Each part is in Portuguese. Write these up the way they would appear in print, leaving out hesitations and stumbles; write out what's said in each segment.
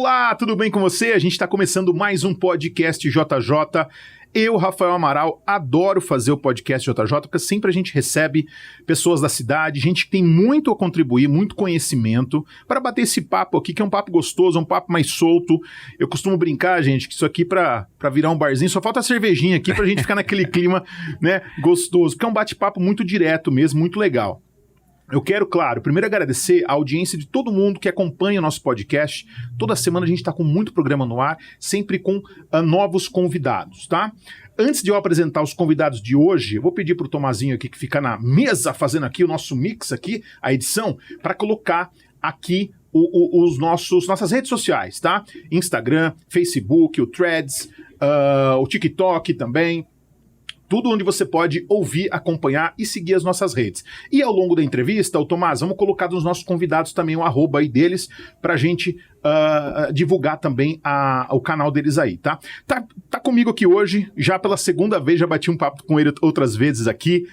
Olá, tudo bem com você? A gente está começando mais um podcast JJ. Eu, Rafael Amaral, adoro fazer o podcast JJ, porque sempre a gente recebe pessoas da cidade, gente que tem muito a contribuir, muito conhecimento, para bater esse papo aqui, que é um papo gostoso, um papo mais solto. Eu costumo brincar, gente, que isso aqui para virar um barzinho, só falta a cervejinha aqui pra gente ficar naquele clima, né, gostoso, porque é um bate-papo muito direto mesmo, muito legal. Eu quero, claro, primeiro agradecer a audiência de todo mundo que acompanha o nosso podcast. Toda semana a gente está com muito programa no ar, sempre com novos convidados, tá? Antes de eu apresentar os convidados de hoje, eu vou pedir para o Tomazinho aqui, que fica na mesa fazendo aqui o nosso mix aqui, a edição, para colocar aqui nossas redes sociais, tá? Instagram, Facebook, o Threads, o TikTok também. Tudo onde você pode ouvir, acompanhar e seguir as nossas redes. E ao longo da entrevista, o Tomás, vamos colocar dos nossos convidados também o arroba aí deles, pra gente divulgar também o canal deles aí, tá? Tá comigo aqui hoje, já pela segunda vez, já bati um papo com ele outras vezes aqui,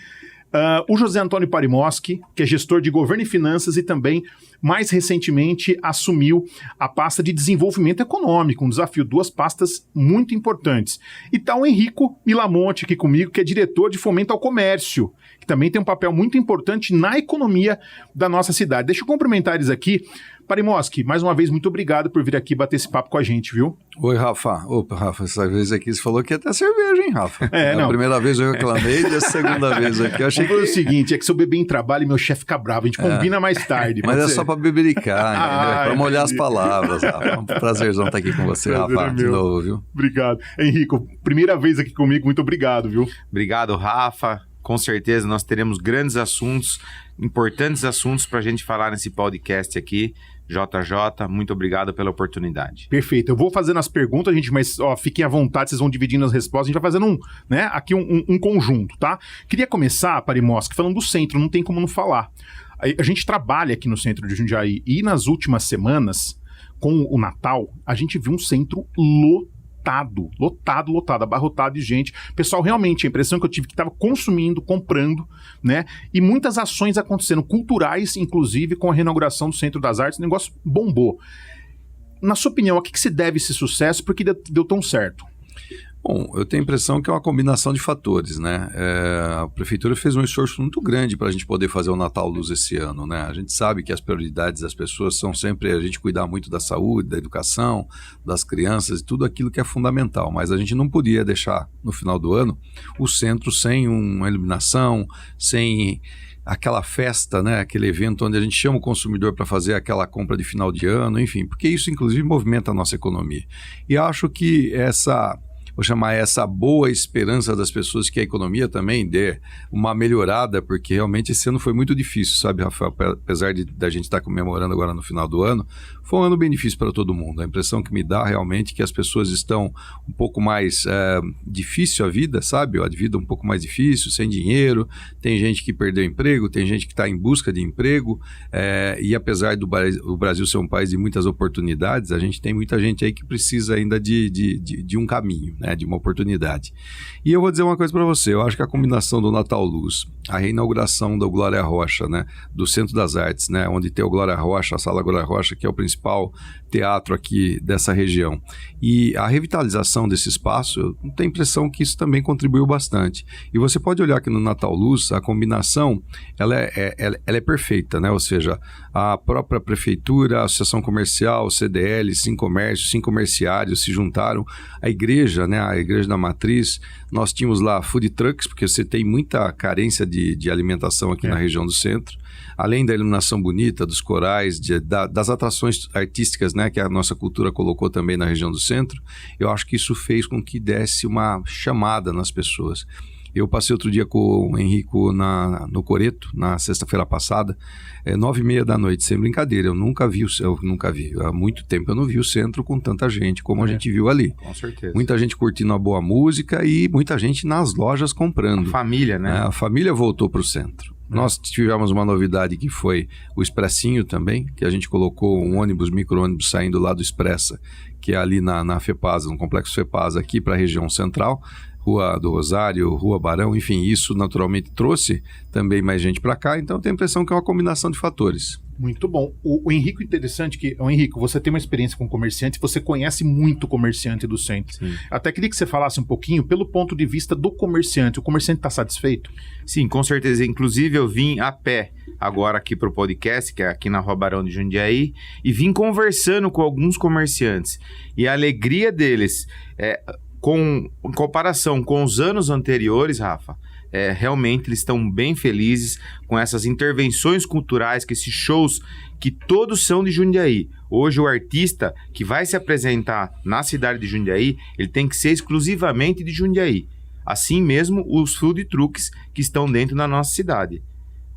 o José Antônio Parimoski, que é gestor de governo e finanças e também, mais recentemente, assumiu a pasta de desenvolvimento econômico, um desafio, duas pastas muito importantes. E tá o Henrico Milamonte aqui comigo, que é diretor de fomento ao comércio, que também tem um papel muito importante na economia da nossa cidade. Deixa eu cumprimentar eles aqui. Parimoski, mais uma vez, muito obrigado por vir aqui bater esse papo com a gente, viu? Oi, Rafa. Opa, Rafa, essa vez aqui você falou que ia ter cerveja, hein, Rafa? A primeira vez eu reclamei, e a segunda vez aqui eu achei que... o seguinte, é que se eu beber em trabalho e meu chefe fica bravo, a gente combina mais tarde. Mas é só pra bebericar, pra molhar as palavras, Rafa. É um prazerzão estar aqui com você, Rafa, de novo, viu? Obrigado. Henrico, primeira vez aqui comigo, muito obrigado, viu? Obrigado, Rafa. Com certeza nós teremos grandes assuntos, importantes assuntos pra gente falar nesse podcast aqui. JJ, muito obrigado pela oportunidade. Perfeito, eu vou fazendo as perguntas, gente, mas fiquem à vontade, vocês vão dividindo as respostas, a gente vai fazendo aqui um conjunto, tá? Queria começar, Parimoski, falando do centro, não tem como não falar. A gente trabalha aqui no centro de Jundiaí e nas últimas semanas, com o Natal, a gente viu um centro lotado, abarrotado de gente. Pessoal, realmente, a impressão que eu tive que estava consumindo, comprando, né? E muitas ações acontecendo, culturais, inclusive, com a reinauguração do Centro das Artes, o negócio bombou. Na sua opinião, a que se deve esse sucesso? Por que deu tão certo? Bom, eu tenho a impressão que é uma combinação de fatores, né? A prefeitura fez um esforço muito grande para a gente poder fazer o Natal Luz esse ano, né? A gente sabe que as prioridades das pessoas são sempre a gente cuidar muito da saúde, da educação, das crianças e tudo aquilo que é fundamental, mas a gente não podia deixar no final do ano o centro sem uma iluminação, sem aquela festa, né, aquele evento onde a gente chama o consumidor para fazer aquela compra de final de ano, enfim, porque isso inclusive movimenta a nossa economia. E acho que vou chamar essa boa esperança das pessoas que a economia também dê uma melhorada, porque realmente esse ano foi muito difícil, sabe, Rafael? Apesar da gente estar comemorando agora no final do ano, foi um ano bem difícil para todo mundo. A impressão que me dá realmente é que as pessoas estão um pouco mais difícil a vida, sabe? A vida um pouco mais difícil, sem dinheiro, tem gente que perdeu emprego, tem gente que está em busca de emprego, e apesar do Brasil ser um país de muitas oportunidades, a gente tem muita gente aí que precisa ainda de um caminho, né? De uma oportunidade. E eu vou dizer uma coisa para você, eu acho que a combinação do Natal Luz, a reinauguração do Glória Rocha, né? Do Centro das Artes, né? Onde tem o Glória Rocha, a Sala Glória Rocha, que é o principal teatro aqui dessa região, e a revitalização desse espaço, eu tenho a impressão que isso também contribuiu bastante. E você pode olhar que no Natal Luz, a combinação, ela é perfeita, né? Ou seja, a própria prefeitura, a associação comercial, o CDL, Sim Comércio, Sim Comerciários se juntaram, a igreja, né? A igreja da Matriz, nós tínhamos lá food trucks, porque você tem muita carência de alimentação aqui na região do centro, além da iluminação bonita, dos corais, das atrações artísticas, né, que a nossa cultura colocou também na região do centro, eu acho que isso fez com que desse uma chamada nas pessoas. Eu passei outro dia com o Henrico no Coreto, na sexta-feira passada, 9h30 da noite, sem brincadeira. Eu nunca vi, há muito tempo eu não vi o centro com tanta gente como a gente viu ali. Com certeza. Muita gente curtindo a boa música e muita gente nas lojas comprando. A família, né? A família voltou para o centro. Nós tivemos uma novidade que foi o Expressinho também, que a gente colocou um micro-ônibus saindo lá do Expressa, que é ali na FEPASA, no Complexo FEPASA, aqui para a região central, Rua do Rosário, Rua Barão, enfim, isso naturalmente trouxe também mais gente para cá, então eu tenho a impressão que é uma combinação de fatores. Muito bom. O Henrico, interessante que... O Henrico, você tem uma experiência com comerciante, você conhece muito comerciante do centro. Sim. Até queria que você falasse um pouquinho pelo ponto de vista do comerciante. O comerciante está satisfeito? Sim, com certeza. Inclusive, eu vim a pé agora aqui para o podcast, que é aqui na Rua Barão de Jundiaí, e vim conversando com alguns comerciantes. E a alegria deles, em comparação com os anos anteriores, Rafa, realmente eles estão bem felizes com essas intervenções culturais, com esses shows que todos são de Jundiaí. Hoje o artista que vai se apresentar na cidade de Jundiaí, ele tem que ser exclusivamente de Jundiaí. Assim mesmo os food trucks que estão dentro da nossa cidade,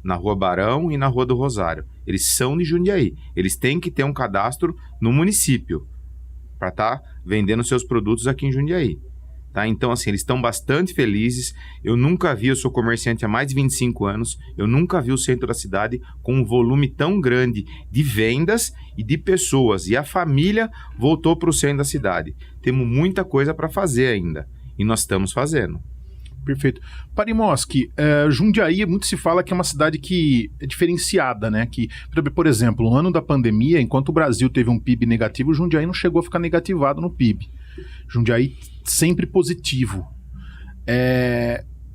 na Rua Barão e na Rua do Rosário. Eles são de Jundiaí. Eles têm que ter um cadastro no município para estar vendendo seus produtos aqui em Jundiaí. Tá? Então, assim, eles estão bastante felizes. Eu sou comerciante há mais de 25 anos, eu nunca vi o centro da cidade com um volume tão grande de vendas e de pessoas. E a família voltou para o centro da cidade. Temos muita coisa para fazer ainda, e nós estamos fazendo. Perfeito. Parimoski, Jundiaí, muito se fala que é uma cidade que é diferenciada, né? Que, por exemplo, no ano da pandemia, enquanto o Brasil teve um PIB negativo, Jundiaí não chegou a ficar negativado no PIB. Jundiaí sempre positivo.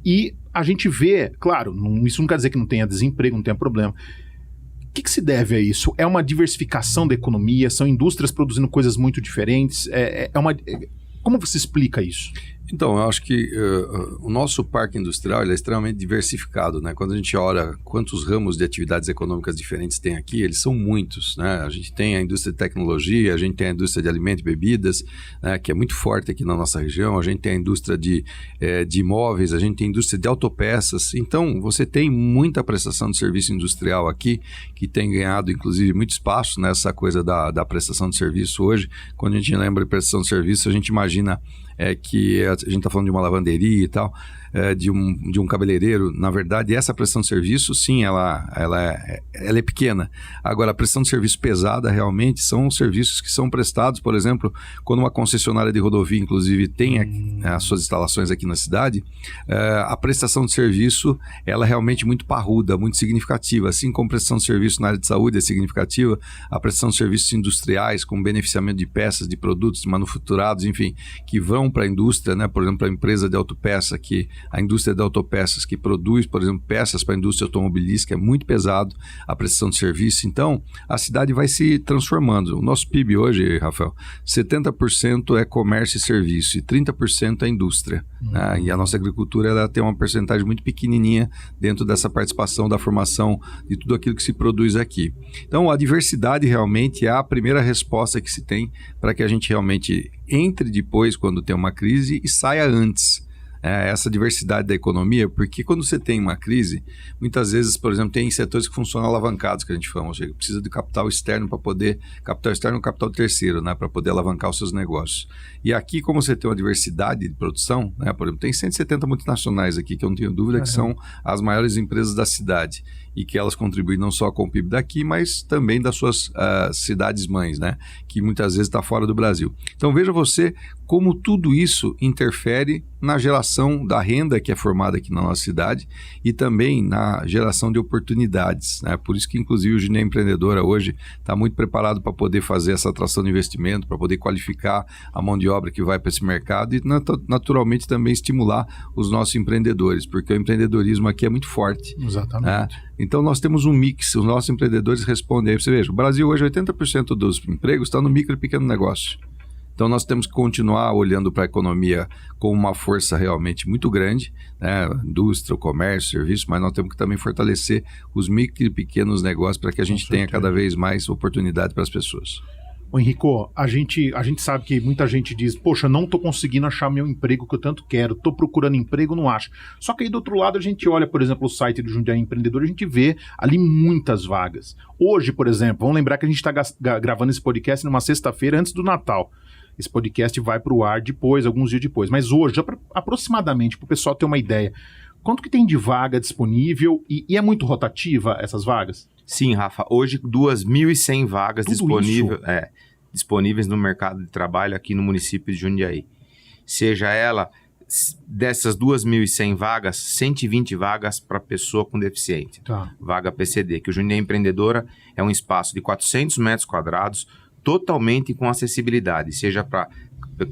E a gente vê, claro, isso não quer dizer que não tenha desemprego, não tenha problema. O que se deve a isso? É uma diversificação da economia? São indústrias produzindo coisas muito diferentes? Como você explica isso? Então, eu acho que o nosso parque industrial ele é extremamente diversificado, né? Quando a gente olha quantos ramos de atividades econômicas diferentes tem aqui, eles são muitos, né? A gente tem a indústria de tecnologia, a gente tem a indústria de alimentos e bebidas, né? Que é muito forte aqui na nossa região, a gente tem a indústria de imóveis, a gente tem a indústria de autopeças. Então, você tem muita prestação de serviço industrial aqui, que tem ganhado, inclusive, muito espaço nessa coisa da prestação de serviço hoje. Quando a gente lembra de prestação de serviço, a gente imagina que a gente está falando de uma lavanderia e tal, de um cabeleireiro. Na verdade, essa prestação de serviço, sim, ela é pequena. Agora, a prestação de serviço pesada, realmente, são serviços que são prestados, por exemplo, quando uma concessionária de rodovia, inclusive, tem as suas instalações aqui na cidade, a prestação de serviço, ela é realmente muito parruda, muito significativa. Assim como a prestação de serviço na área de saúde é significativa, a prestação de serviços industriais, com beneficiamento de peças, de produtos manufaturados, enfim, que vão para a indústria, né? Por exemplo, para a empresa de autopeça, a indústria de autopeças que produz, por exemplo, peças para a indústria automobilística, é muito pesado a prestação de serviço. Então, a cidade vai se transformando. O nosso PIB hoje, Rafael, 70% é comércio e serviço e 30% é indústria. Né? E a nossa agricultura ela tem uma percentagem muito pequenininha dentro dessa participação da formação de tudo aquilo que se produz aqui. Então, a diversidade realmente é a primeira resposta que se tem para que a gente realmente entre depois, quando tem uma crise, e saia antes. Essa diversidade da economia, porque quando você tem uma crise, muitas vezes, por exemplo, tem setores que funcionam alavancados, que a gente fala, ou seja, precisa de capital externo para poder, capital externo e capital terceiro, né, para poder alavancar os seus negócios. E aqui, como você tem uma diversidade de produção, né, por exemplo, tem 170 multinacionais aqui, que eu não tenho dúvida que são as maiores empresas da cidade, e que elas contribuem não só com o PIB daqui, mas também das suas cidades-mães, né, que muitas vezes está fora do Brasil. Então, veja você como tudo isso interfere na geração da renda que é formada aqui na nossa cidade e também na geração de oportunidades, né? Por isso que, inclusive, o Jundiaí Empreendedora hoje está muito preparado para poder fazer essa atração de investimento, para poder qualificar a mão de obra que vai para esse mercado e, naturalmente, também estimular os nossos empreendedores, porque o empreendedorismo aqui é muito forte. Exatamente. Né? Então, nós temos um mix, os nossos empreendedores respondem aí. Você veja, o Brasil hoje, 80% dos empregos está no micro e pequeno negócio. Então, nós temos que continuar olhando para a economia com uma força realmente muito grande, né? Indústria, o comércio, serviço, mas nós temos que também fortalecer os micro e pequenos negócios para que a gente tenha cada vez mais oportunidade para as pessoas. Ô Henrico, a gente sabe que muita gente diz, poxa, não estou conseguindo achar meu emprego que eu tanto quero, estou procurando emprego, não acho. Só que aí do outro lado a gente olha, por exemplo, o site do Jundiaí Empreendedor, a gente vê ali muitas vagas. Hoje, por exemplo, vamos lembrar que a gente está gravando esse podcast numa sexta-feira antes do Natal. Esse podcast vai para o ar depois, alguns dias depois. Mas hoje, aproximadamente, para o pessoal ter uma ideia, quanto que tem de vaga disponível e é muito rotativa essas vagas? Sim, Rafa. Hoje, 2.100 vagas disponíveis no mercado de trabalho aqui no município de Jundiaí. Seja ela Dessas 2.100 vagas, 120 vagas para pessoa com deficiente. Tá. Vaga PCD, que o Jundiaí Empreendedora é um espaço de 400 metros quadrados, totalmente com acessibilidade, seja para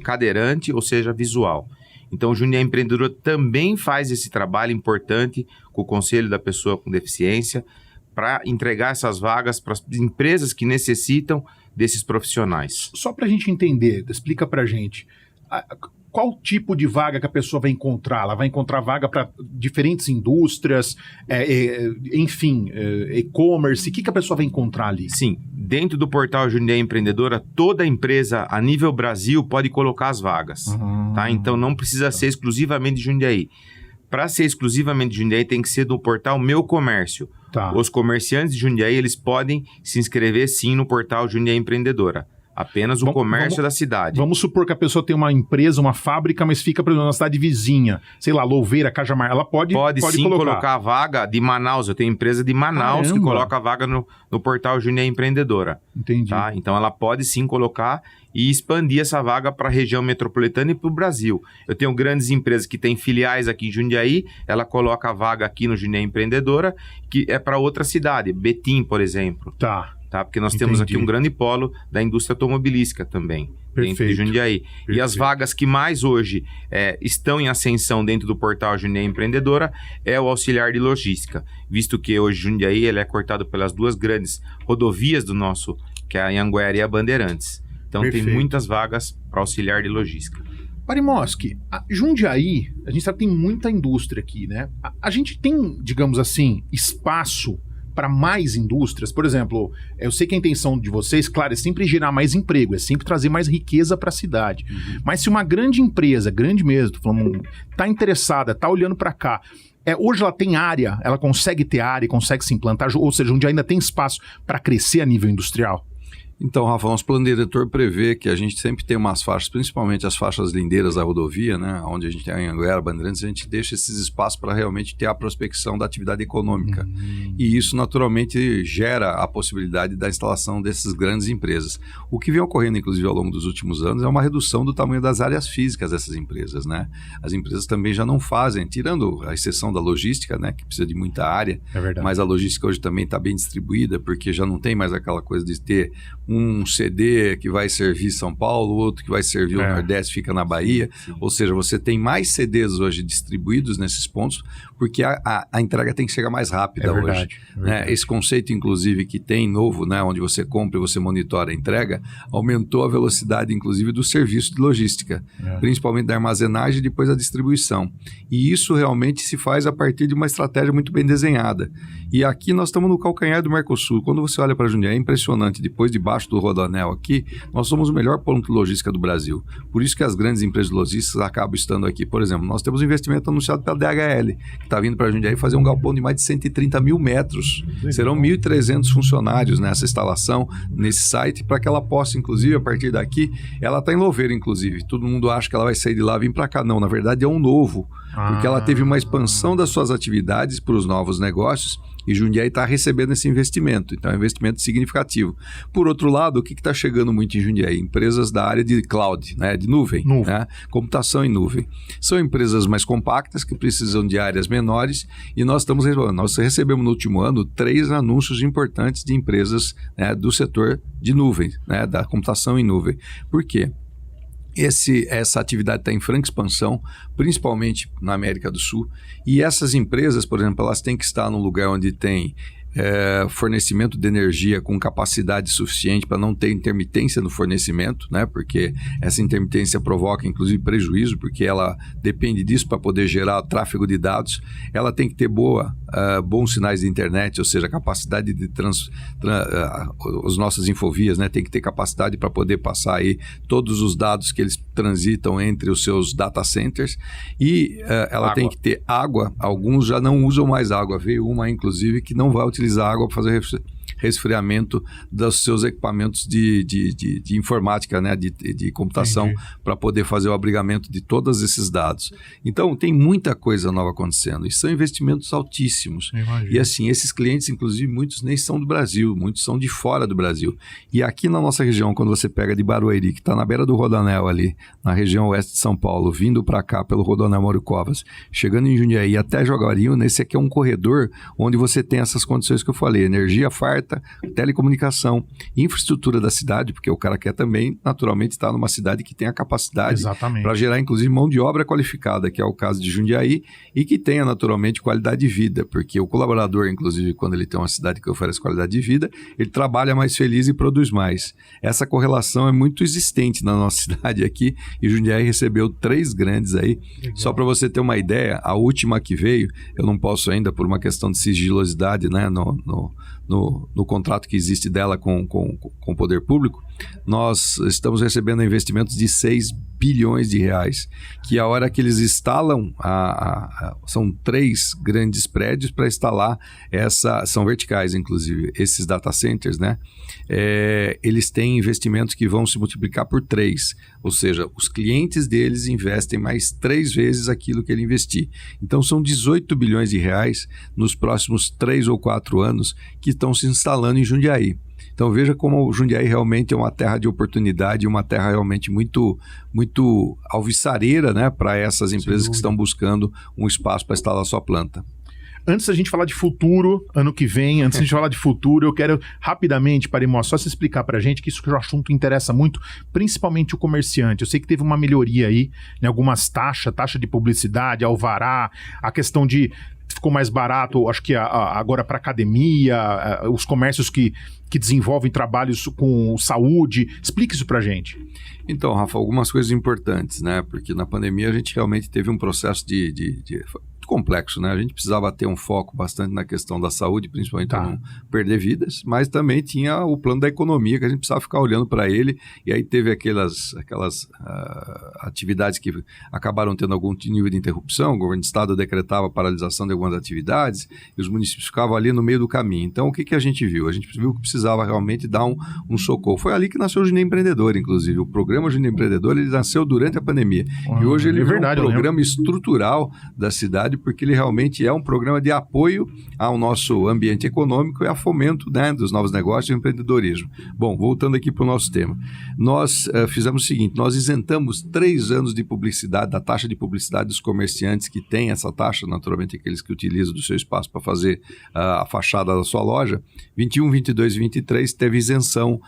cadeirante ou seja visual. Então, o Jundiaí Empreendedora também faz esse trabalho importante com o Conselho da Pessoa com Deficiência para entregar essas vagas para as empresas que necessitam desses profissionais. Só para a gente entender, explica para a gente, qual tipo de vaga que a pessoa vai encontrar? Ela vai encontrar vaga para diferentes indústrias, enfim, e-commerce, o que a pessoa vai encontrar ali? Sim, dentro do portal Jundiaí Empreendedora, toda empresa a nível Brasil pode colocar as vagas, tá? Então não precisa ser exclusivamente de Jundiaí. Para ser exclusivamente de Jundiaí tem que ser do portal Meu Comércio. Tá. Os comerciantes de Jundiaí, eles podem se inscrever sim no portal Jundiaí Empreendedora. Apenas o comércio da cidade. Vamos supor que a pessoa tem uma empresa, uma fábrica, mas fica, por exemplo, na cidade vizinha. Sei lá, Louveira, Cajamar. Ela pode sim colocar a vaga de Manaus. Eu tenho empresa de Manaus que coloca a vaga no portal Jundiaí Empreendedora. Entendi. Tá? Então ela pode sim colocar e expandir essa vaga para a região metropolitana e para o Brasil. Eu tenho grandes empresas que têm filiais aqui em Jundiaí, ela coloca a vaga aqui no Jundiaí Empreendedora, que é para outra cidade, Betim, por exemplo. Tá. Porque nós temos aqui um grande polo da indústria automobilística também, dentro de Jundiaí. Perfeito. E as vagas que mais hoje estão em ascensão dentro do portal Jundiaí Empreendedora é o auxiliar de logística, visto que hoje Jundiaí ele é cortado pelas duas grandes rodovias do nosso, que é a Anhanguera e a Bandeirantes. Então tem muitas vagas para auxiliar de logística. Parimoski, Jundiaí, a gente sabe que tem muita indústria aqui, né? A gente tem, digamos assim, espaço para mais indústrias? Por exemplo, eu sei que a intenção de vocês, claro, é sempre gerar mais emprego, é sempre trazer mais riqueza para a cidade. Mas se uma grande empresa, grande mesmo, está interessada, está olhando para cá, hoje ela tem área, ela consegue ter área, consegue se implantar, ou seja, onde ainda tem espaço para crescer a nível industrial? Então, Rafa, nosso plano diretor prevê que a gente sempre tem umas faixas, principalmente as faixas lindeiras da rodovia, né, onde a gente tem a Anhanguera, Bandeirantes, a gente deixa esses espaços para realmente ter a prospecção da atividade econômica. E isso, naturalmente, gera a possibilidade da instalação dessas grandes empresas. O que vem ocorrendo, inclusive, ao longo dos últimos anos é uma redução do tamanho das áreas físicas dessas empresas, né? As empresas também já não fazem, tirando a exceção da logística, né, que precisa de muita área, mas a logística hoje também está bem distribuída, porque já não tem mais aquela coisa de ter um CD que vai servir São Paulo, outro que vai servir o Nordeste, fica na Bahia. Sim. Ou seja, você tem mais CDs hoje distribuídos nesses pontos, porque a entrega tem que chegar mais rápida hoje. Né? Esse conceito, inclusive, que tem novo, né, onde você compra e você monitora a entrega, aumentou a velocidade, inclusive, do serviço de logística, principalmente da armazenagem e depois da distribuição. E isso realmente se faz a partir de uma estratégia muito bem desenhada. E aqui nós estamos no calcanhar do Mercosul. Quando você olha para Jundiaí, é impressionante. Depois debaixo do Rodoanel aqui, nós somos o melhor ponto de logística do Brasil. Por isso que as grandes empresas logísticas acabam estando aqui. Por exemplo, nós temos um investimento anunciado pela DHL, que está vindo para Jundiaí fazer um galpão de mais de 130 mil metros. Serão 1.300 funcionários nessa instalação, nesse site, para que ela possa, inclusive, a partir daqui, ela está em Louveira, inclusive. Todo mundo acha que ela vai sair de lá e vir para cá. Não, na verdade é um novo, porque ela teve uma expansão das suas atividades para os novos negócios, e Jundiaí está recebendo esse investimento. Então é um investimento significativo. Por outro lado, o que está chegando muito em Jundiaí? Empresas da área de cloud, né? De nuvem. Né? Computação em nuvem. São empresas mais compactas que precisam de áreas menores, e nós recebemos no último ano 3 anúncios importantes de empresas, né, do setor de nuvem, né, da computação em nuvem. Por quê? Essa atividade está em franca expansão, principalmente na América do Sul, e essas empresas, por exemplo, elas têm que estar num lugar onde tem fornecimento de energia com capacidade suficiente para não ter intermitência no fornecimento, né? Porque essa intermitência provoca, inclusive, prejuízo, porque ela depende disso para poder gerar tráfego de dados. Ela tem que ter bons sinais de internet, ou seja, capacidade de os nossos infovias, né? Tem que ter capacidade para poder passar aí todos os dados que eles transitam entre os seus data centers, e ela tem que ter água. Alguns já não usam mais água. Veio uma, inclusive, que não vai utilizar água para fazer resfriamento dos seus equipamentos de informática, né, de computação, para poder fazer o abrigamento de todos esses dados. Então, tem muita coisa nova acontecendo, e são investimentos altíssimos. E assim, esses clientes, inclusive, muitos nem são do Brasil, muitos são de fora do Brasil. E aqui na nossa região, quando você pega de Barueri, que está na beira do Rodoanel ali, na região oeste de São Paulo, vindo para cá pelo Rodoanel Mauro Covas, chegando em Jundiaí até Jaguariúna, esse aqui é um corredor onde você tem essas condições que eu falei, energia farta, telecomunicação, infraestrutura da cidade, porque o cara quer também, naturalmente, estar numa cidade que tenha capacidade para gerar, inclusive, mão de obra qualificada, que é o caso de Jundiaí, e que tenha, naturalmente, qualidade de vida, porque o colaborador, inclusive, quando ele tem uma cidade que oferece qualidade de vida, ele trabalha mais feliz e produz mais. Essa correlação é muito existente na nossa cidade aqui, e Jundiaí recebeu 3 grandes aí. Legal. Só para você ter uma ideia, a última que veio, eu não posso ainda, por uma questão de sigilosidade, né, no contrato que existe dela com o poder público, nós estamos recebendo investimentos de 6 bilhões de reais, que a hora que eles instalam, são 3 grandes prédios para instalar são verticais, inclusive, esses data centers, né? Eles têm investimentos que vão se multiplicar por 3, ou seja, os clientes deles investem mais 3 vezes aquilo que ele investir. Então, são 18 bilhões de reais nos próximos 3 ou 4 anos que estão se instalando em Jundiaí. Então veja como o Jundiaí realmente é uma terra de oportunidade, uma terra realmente muito, muito alvissareira, né, para essas empresas que estão buscando um espaço para instalar sua planta. Antes da gente falar de futuro, ano que vem, antes de falar de futuro, eu quero rapidamente, Parimó, só se explicar pra gente que isso que o assunto interessa muito, principalmente o comerciante. Eu sei que teve uma melhoria aí em algumas taxa de publicidade, alvará, a questão de ficou mais barato, acho que agora para academia, os comércios que desenvolvem trabalhos com saúde. Explique isso pra gente. Então, Rafa, algumas coisas importantes, né? Porque na pandemia a gente realmente teve um processo complexo, né? A gente precisava ter um foco bastante na questão da saúde, principalmente para não perder vidas, mas também tinha o plano da economia que a gente precisava ficar olhando para ele, e aí teve aquelas atividades que acabaram tendo algum nível de interrupção, o governo do estado decretava a paralisação de algumas atividades e os municípios ficavam ali no meio do caminho. Então, o que a gente viu? A gente viu que precisava realmente dar um socorro. Foi ali que nasceu o Jundiaí Empreendedor, inclusive. O programa Jundiaí Empreendedor, ele nasceu durante a pandemia. E hoje ele é um programa estrutural da cidade, porque ele realmente é um programa de apoio ao nosso ambiente econômico e a fomento, né, dos novos negócios e empreendedorismo. Bom, voltando aqui para o nosso tema. Nós fizemos o seguinte, nós isentamos 3 anos de publicidade, da taxa de publicidade dos comerciantes que têm essa taxa, naturalmente aqueles que utilizam do seu espaço para fazer a fachada da sua loja. 21, 22 e 23 teve isenção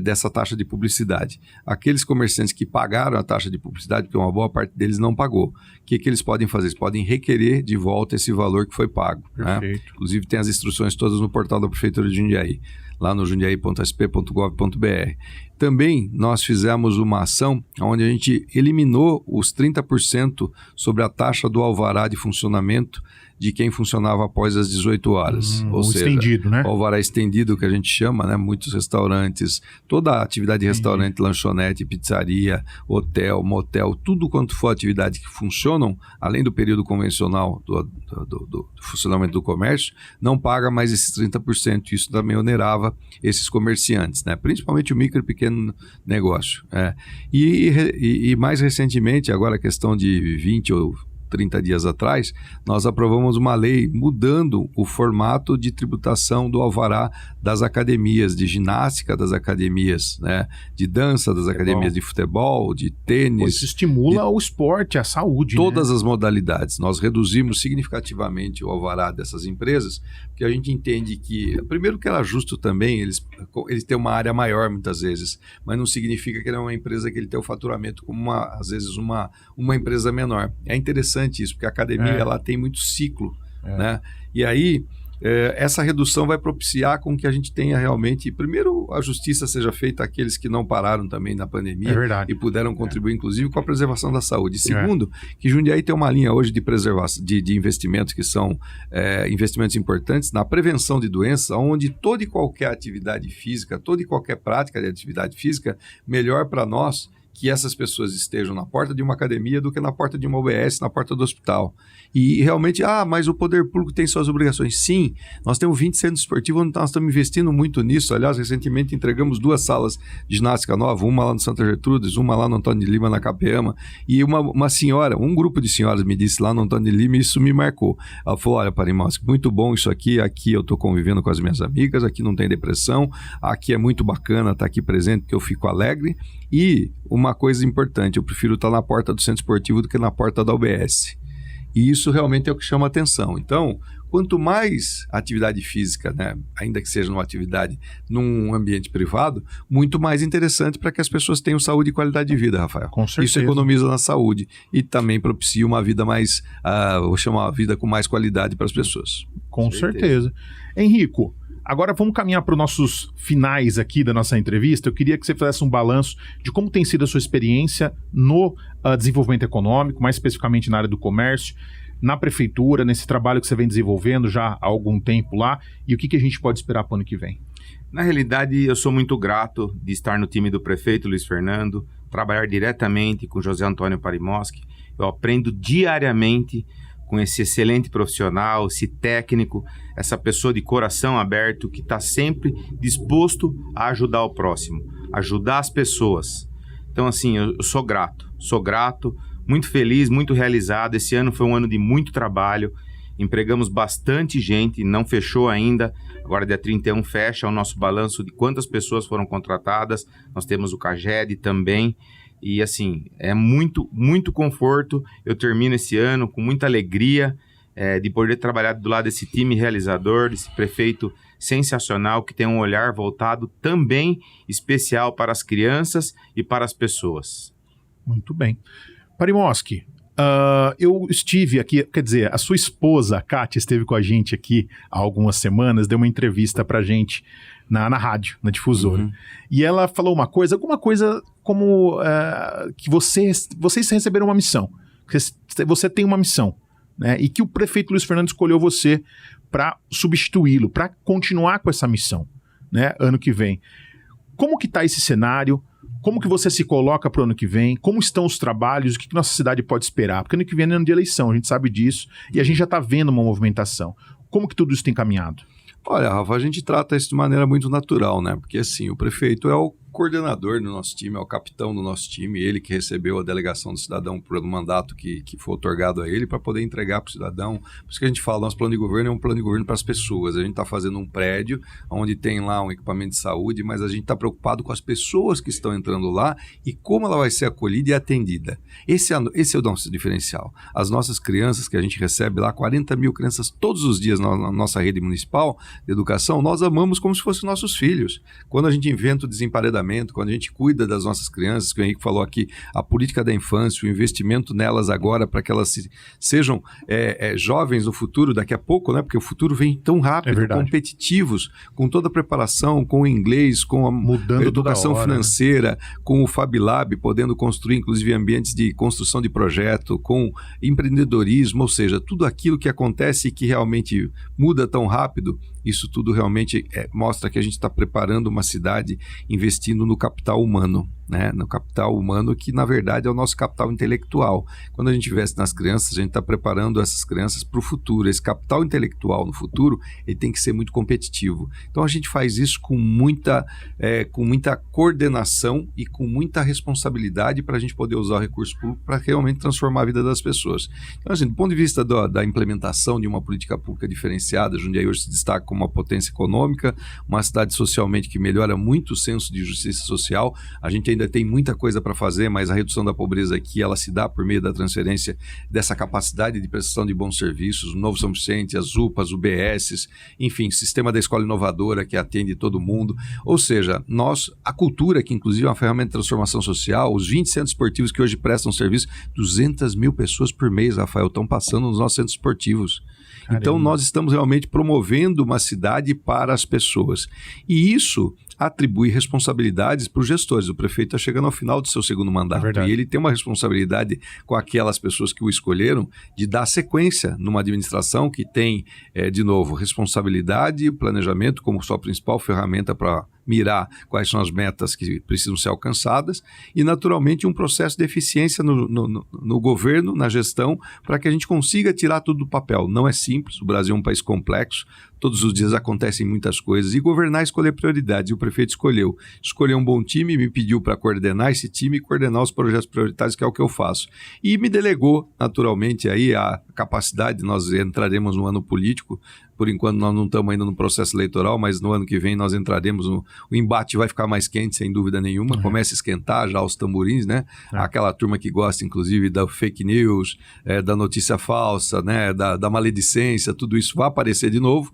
dessa taxa de publicidade. Aqueles comerciantes que pagaram a taxa de publicidade, porque uma boa parte deles não pagou, o que eles podem fazer? Eles podem requerer de volta esse valor que foi pago. Né? Inclusive tem as instruções todas no portal da Prefeitura de Jundiaí, lá no jundiaí.sp.gov.br. Também nós fizemos uma ação onde a gente eliminou os 30% sobre a taxa do alvará de funcionamento de quem funcionava após as 18 horas. Ou seja, estendido, né? O alvará estendido, que a gente chama, né? Muitos restaurantes, toda a atividade de restaurante, lanchonete, pizzaria, hotel, motel, tudo quanto for atividade que funcionam, além do período convencional do funcionamento do comércio, não paga mais esses 30%. Isso também onerava esses comerciantes, né? Principalmente o micro e pequeno negócio. E mais recentemente, agora a questão de 20 ou 30 dias atrás, nós aprovamos uma lei mudando o formato de tributação do alvará das academias de ginástica, das academias, né, de dança, das academias de futebol, de tênis. Isso estimula o esporte, a saúde. Todas as modalidades. Nós reduzimos significativamente o alvará dessas empresas, porque a gente entende que, primeiro que era justo também, eles têm uma área maior muitas vezes, mas não significa que ele é uma empresa que ele tem o faturamento como, às vezes, uma empresa menor. É interessante isso, porque a academia ela tem muito ciclo, né? E aí essa redução vai propiciar com que a gente tenha realmente, primeiro, a justiça seja feita àqueles que não pararam também na pandemia e puderam contribuir, inclusive, com a preservação da saúde. Segundo, que Jundiaí tem uma linha hoje de preservação, de investimentos que são investimentos importantes na prevenção de doenças, onde toda e qualquer atividade física, toda e qualquer prática de atividade física, melhor para nós que essas pessoas estejam na porta de uma academia do que na porta de uma UBS, na porta do hospital. E realmente, mas o poder público tem suas obrigações. Sim, nós temos 20 centros esportivos onde nós estamos investindo muito nisso. Aliás, recentemente entregamos 2 salas de ginástica nova, uma lá no Santa Gertrudes, uma lá no Antônio de Lima, na Capeama. E uma senhora, um grupo de senhoras me disse lá no Antônio de Lima, e isso me marcou. Ela falou, olha, Parimowski, muito bom isso aqui eu estou convivendo com as minhas amigas, aqui não tem depressão, aqui é muito bacana estar aqui presente, porque eu fico alegre. E uma coisa importante, eu prefiro estar na porta do centro esportivo do que na porta da UBS. E isso realmente é o que chama atenção. Então, quanto mais atividade física, né, ainda que seja uma atividade num ambiente privado, muito mais interessante para que as pessoas tenham saúde e qualidade de vida, Rafael. Com certeza. Isso economiza na saúde e também propicia uma vida mais, vou chamar uma vida com mais qualidade para as pessoas. Com certeza. Henrico, agora vamos caminhar para os nossos finais aqui da nossa entrevista. Eu queria que você fizesse um balanço de como tem sido a sua experiência no desenvolvimento econômico, mais especificamente na área do comércio, na prefeitura, nesse trabalho que você vem desenvolvendo já há algum tempo lá, e o que a gente pode esperar para o ano que vem? Na realidade, eu sou muito grato de estar no time do prefeito Luiz Fernando, trabalhar diretamente com José Antônio Parimowski. Eu aprendo diariamente com esse excelente profissional, esse técnico, essa pessoa de coração aberto que está sempre disposto a ajudar o próximo, ajudar as pessoas. Então, assim, eu sou grato, muito feliz, muito realizado. Esse ano foi um ano de muito trabalho, empregamos bastante gente, não fechou ainda, agora dia 31 fecha o nosso balanço de quantas pessoas foram contratadas, nós temos o CAGED também, e assim, é muito, muito conforto. Eu termino esse ano com muita alegria de poder trabalhar do lado desse time realizador, desse prefeito sensacional, que tem um olhar voltado também especial para as crianças e para as pessoas. Muito bem. Parimowski, eu estive aqui, quer dizer, a sua esposa, a Kátia, esteve com a gente aqui há algumas semanas, deu uma entrevista pra gente na rádio, na Difusora. Uhum. E ela falou alguma coisa como que vocês receberam uma missão, que você tem uma missão, né? E que o prefeito Luiz Fernando escolheu você para substituí-lo, para continuar com essa missão, né, ano que vem. Como que está esse cenário? Como que você se coloca para o ano que vem? Como estão os trabalhos? O que nossa cidade pode esperar? Porque ano que vem é ano de eleição, a gente sabe disso, e a gente já está vendo uma movimentação. Como que tudo isso tem caminhado? Olha, Rafa, a gente trata isso de maneira muito natural, né? Porque assim, o prefeito é o coordenador do nosso time, é o capitão do nosso time, ele que recebeu a delegação do cidadão pelo mandato que foi otorgado a ele para poder entregar para o cidadão. Por isso que a gente fala, nosso plano de governo é um plano de governo para as pessoas. A gente está fazendo um prédio onde tem lá um equipamento de saúde, mas a gente está preocupado com as pessoas que estão entrando lá e como ela vai ser acolhida e atendida. Esse é o nosso diferencial. As nossas crianças que a gente recebe lá, 40 mil crianças todos os dias na nossa rede municipal de educação, nós amamos como se fossem nossos filhos. Quando a gente inventa o desemparedamento, quando a gente cuida das nossas crianças, que o Henrique falou aqui, a política da infância, o investimento nelas agora para que elas sejam jovens no futuro, daqui a pouco, né? Porque o futuro vem tão rápido, competitivos, com toda a preparação, com o inglês, com a educação financeira, com o Fab Lab, podendo construir, inclusive, ambientes de construção de projeto, com empreendedorismo, ou seja, tudo aquilo que acontece e que realmente muda tão rápido, isso tudo realmente mostra que a gente está preparando uma cidade investindo no capital humano, né? No capital humano que, na verdade, é o nosso capital intelectual. Quando a gente investe nas crianças, a gente está preparando essas crianças para o futuro. Esse capital intelectual no futuro, ele tem que ser muito competitivo. Então, a gente faz isso com muita coordenação e com muita responsabilidade para a gente poder usar o recurso público para realmente transformar a vida das pessoas. Então, assim, do ponto de vista da implementação de uma política pública diferenciada, Jundiaí hoje se destaca como uma potência econômica, uma cidade socialmente que melhora muito o senso de justiça social. A gente ainda tem muita coisa para fazer, mas a redução da pobreza aqui, ela se dá por meio da transferência dessa capacidade de prestação de bons serviços, o Novo São Vicente, as UPAs, UBSs, enfim, sistema da escola inovadora que atende todo mundo. Ou seja, a cultura, que inclusive é uma ferramenta de transformação social, os 20 centros esportivos que hoje prestam serviço, 200 mil pessoas por mês, Rafael, estão passando nos nossos centros esportivos. Caramba. Então, nós estamos realmente promovendo uma cidade para as pessoas. E isso atribui responsabilidades para os gestores. O prefeito está chegando ao final do seu segundo mandato e ele tem uma responsabilidade com aquelas pessoas que o escolheram de dar sequência numa administração que tem, de novo, responsabilidade e planejamento como sua principal ferramenta para mirar quais são as metas que precisam ser alcançadas e, naturalmente, um processo de eficiência no governo, na gestão, para que a gente consiga tirar tudo do papel. Não é simples, o Brasil é um país complexo, todos os dias acontecem muitas coisas, e governar é escolher prioridades, e o prefeito escolheu um bom time, me pediu para coordenar esse time e coordenar os projetos prioritários, que é o que eu faço. E me delegou, naturalmente, aí a capacidade, nós entraremos no ano político, por enquanto nós não estamos ainda no processo eleitoral, mas no ano que vem nós entraremos o embate vai ficar mais quente, sem dúvida nenhuma, começa a esquentar já os tamborins, né? Aquela turma que gosta, inclusive, da fake news, da notícia falsa, né? Da maledicência, tudo isso vai aparecer de novo,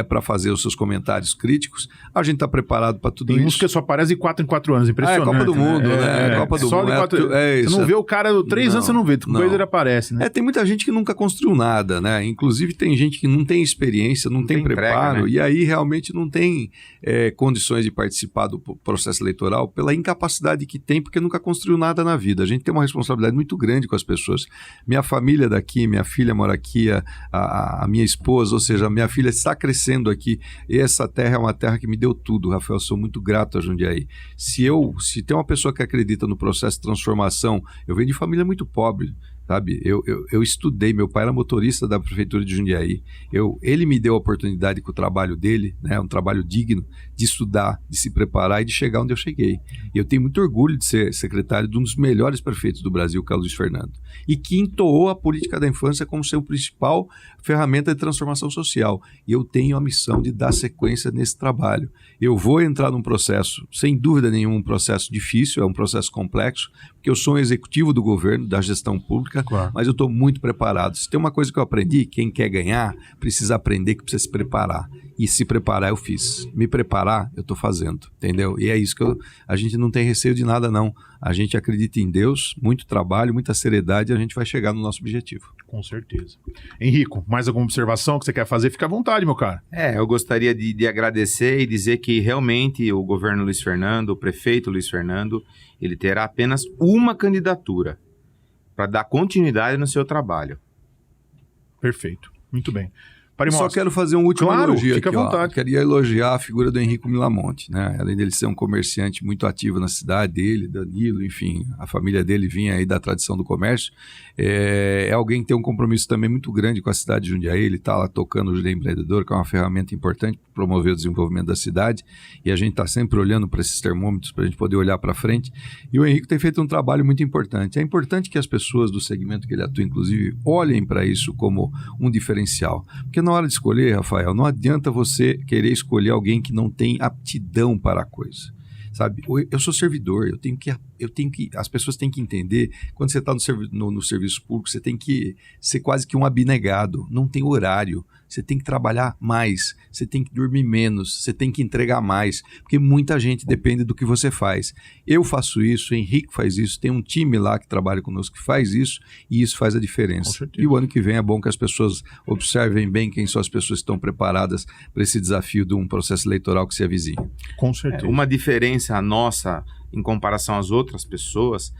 para fazer os seus comentários críticos. A gente está preparado para tudo Tem isso. Tem uns que só aparece de 4 em 4 anos, impressionante. É Copa do Mundo, né? Copa do só Mundo. De 4... Você não vê o cara, 3 anos você não vê, coisa ele aparece, né? Tem muita gente que nunca construiu nada, né? Inclusive tem gente que não tem experiência, não tem preparo, entrega, né? E aí realmente não tem condições de participar do processo eleitoral pela incapacidade que tem, porque nunca construiu nada na vida. A gente tem uma responsabilidade muito grande com as pessoas. Minha família daqui, minha filha mora aqui, a minha esposa, ou seja, a minha filha está crescendo aqui, e essa terra é uma terra que me deu tudo, Rafael, sou muito grato a Jundiaí. Se tem uma pessoa que acredita no processo de transformação, eu venho de família muito pobre, sabe? Eu estudei, meu pai era motorista da prefeitura de Jundiaí, ele me deu a oportunidade com o trabalho dele, né, um trabalho digno, de estudar, de se preparar e de chegar onde eu cheguei. E eu tenho muito orgulho de ser secretário de um dos melhores prefeitos do Brasil, que é o Luiz Fernando, e que entoou a política da infância como seu principal ferramenta de transformação social. E eu tenho a missão de dar sequência nesse trabalho. Eu vou entrar num processo, sem dúvida nenhuma, um processo difícil, é um processo complexo, porque eu sou um executivo do governo, da gestão pública, claro, mas eu estou muito preparado. Se tem uma coisa que eu aprendi, quem quer ganhar precisa aprender que precisa se preparar. E se preparar eu fiz. Me preparar eu estou fazendo, entendeu? E é isso que a gente não tem receio de nada não. A gente acredita em Deus, muito trabalho, muita seriedade, e a gente vai chegar no nosso objetivo. Com certeza. Henrico, mais alguma observação que você quer fazer? Fica à vontade, meu cara. Eu gostaria de agradecer e dizer que realmente o governo Luiz Fernando, o prefeito Luiz Fernando, ele terá apenas uma candidatura para dar continuidade no seu trabalho. Perfeito. Muito bem. Só quero fazer um último elogio fica aqui. À vontade. Queria elogiar a figura do Henrico Milamonte, né? Além dele ser um comerciante muito ativo na cidade dele, Danilo, enfim, a família dele vinha aí da tradição do comércio. É alguém que tem um compromisso também muito grande com a cidade de Jundiaí. Ele está lá tocando o Judeu Empreendedor, que é uma ferramenta importante para promover o desenvolvimento da cidade. E a gente está sempre olhando para esses termômetros para a gente poder olhar para frente. E o Henrico tem feito um trabalho muito importante. É importante que as pessoas do segmento que ele atua, inclusive, olhem para isso como um diferencial. Porque na hora de escolher, Rafael, não adianta você querer escolher alguém que não tem aptidão para a coisa, sabe? Eu sou servidor, as pessoas têm que entender, quando você está no serviço público, você tem que ser quase que um abnegado, não tem horário, você tem que trabalhar mais, você tem que dormir menos, você tem que entregar mais, porque muita gente depende do que você faz. Eu faço isso, o Henrique faz isso, tem um time lá que trabalha conosco que faz isso, e isso faz a diferença. E o ano que vem é bom que as pessoas observem bem quem são as pessoas que estão preparadas para esse desafio de um processo eleitoral que se avizinha. Com certeza. Uma diferença nossa em comparação às outras pessoas,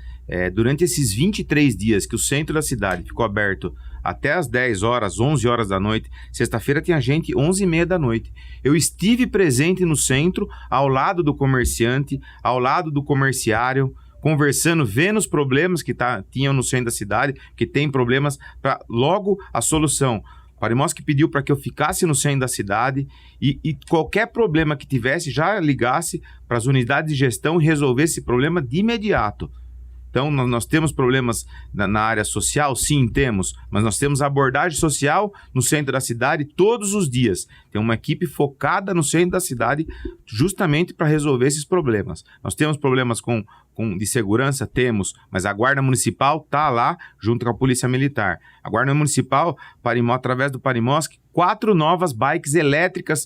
durante esses 23 dias que o centro da cidade ficou aberto até as 10 horas, 11 horas da noite, sexta-feira tinha gente 11h30 da noite. Eu estive presente no centro, ao lado do comerciante, ao lado do comerciário, conversando, vendo os problemas que tinham no centro da cidade, que tem problemas, para logo a solução. O Parimoski pediu para que eu ficasse no centro da cidade e qualquer problema que tivesse, já ligasse para as unidades de gestão e resolvesse esse problema de imediato. Então, nós temos problemas na área social? Sim, temos. Mas nós temos abordagem social no centro da cidade todos os dias. Tem uma equipe focada no centro da cidade justamente para resolver esses problemas. Nós temos problemas de segurança? Temos. Mas a Guarda Municipal está lá junto com a Polícia Militar. A Guarda Municipal, através do Parimoski, 4 novas bikes elétricas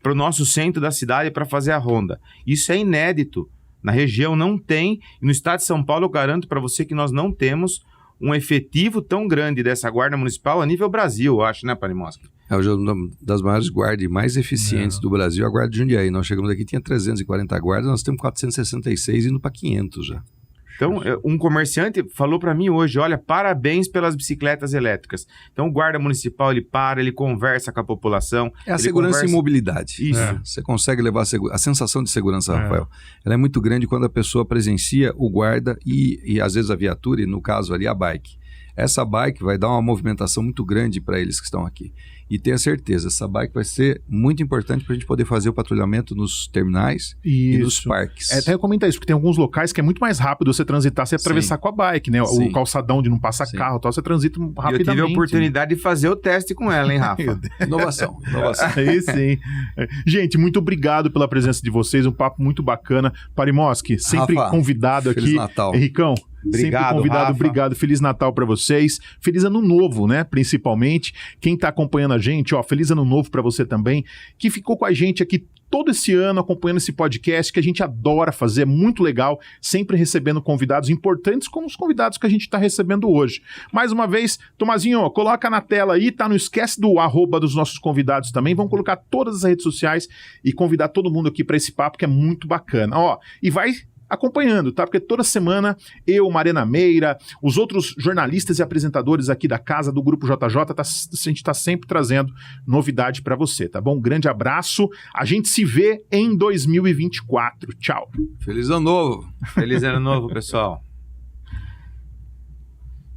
para o nosso centro da cidade para fazer a ronda. Isso é inédito. Na região não tem, e no estado de São Paulo eu garanto para você que nós não temos um efetivo tão grande dessa guarda municipal a nível Brasil, eu acho, né, Parimoski? É uma das maiores guardas e mais eficientes do Brasil, a Guarda de Jundiaí. Nós chegamos aqui, tinha 340 guardas, nós temos 466 indo para 500 já. Então, um comerciante falou para mim hoje, olha, parabéns pelas bicicletas elétricas. Então, o guarda municipal, ele para, ele conversa com a população. É a segurança e mobilidade. Isso. Você consegue levar a sensação de segurança, Rafael. Ela é muito grande quando a pessoa presencia o guarda e às vezes a viatura, e no caso ali a bike. Essa bike vai dar uma movimentação muito grande para eles que estão aqui. E tenha certeza, essa bike vai ser muito importante para a gente poder fazer o patrulhamento nos terminais e nos parques. Até eu comentar isso, porque tem alguns locais que é muito mais rápido você transitar, você atravessar com a bike, né? Sim. O calçadão onde não passa carro, tal, você transita rapidamente. Eu tive a oportunidade de fazer o teste com ela, hein, Rafa? Inovação. Aí sim. Gente, muito obrigado pela presença de vocês, um papo muito bacana. Parimoski, sempre Rafa, convidado Feliz aqui. Natal. Henricão, Obrigado, sempre convidado, Rafa. obrigado. Feliz Natal pra vocês. Feliz Ano Novo, né? Principalmente. Quem tá acompanhando a gente, ó, feliz Ano Novo pra você também, que ficou com a gente aqui todo esse ano acompanhando esse podcast que a gente adora fazer, é muito legal, sempre recebendo convidados importantes como os convidados que a gente está recebendo hoje. Mais uma vez, Tomazinho, ó, coloca na tela aí, tá? Não esquece do @ dos nossos convidados também, vamos colocar todas as redes sociais e convidar todo mundo aqui para esse papo que é muito bacana. Ó, e vai acompanhando, tá? Porque toda semana eu, Marena Meira, os outros jornalistas e apresentadores aqui da casa do Grupo JJ, a gente tá sempre trazendo novidade para você, tá bom? Um grande abraço, a gente se vê em 2024. Tchau. Feliz Ano Novo. Feliz Ano Novo, pessoal.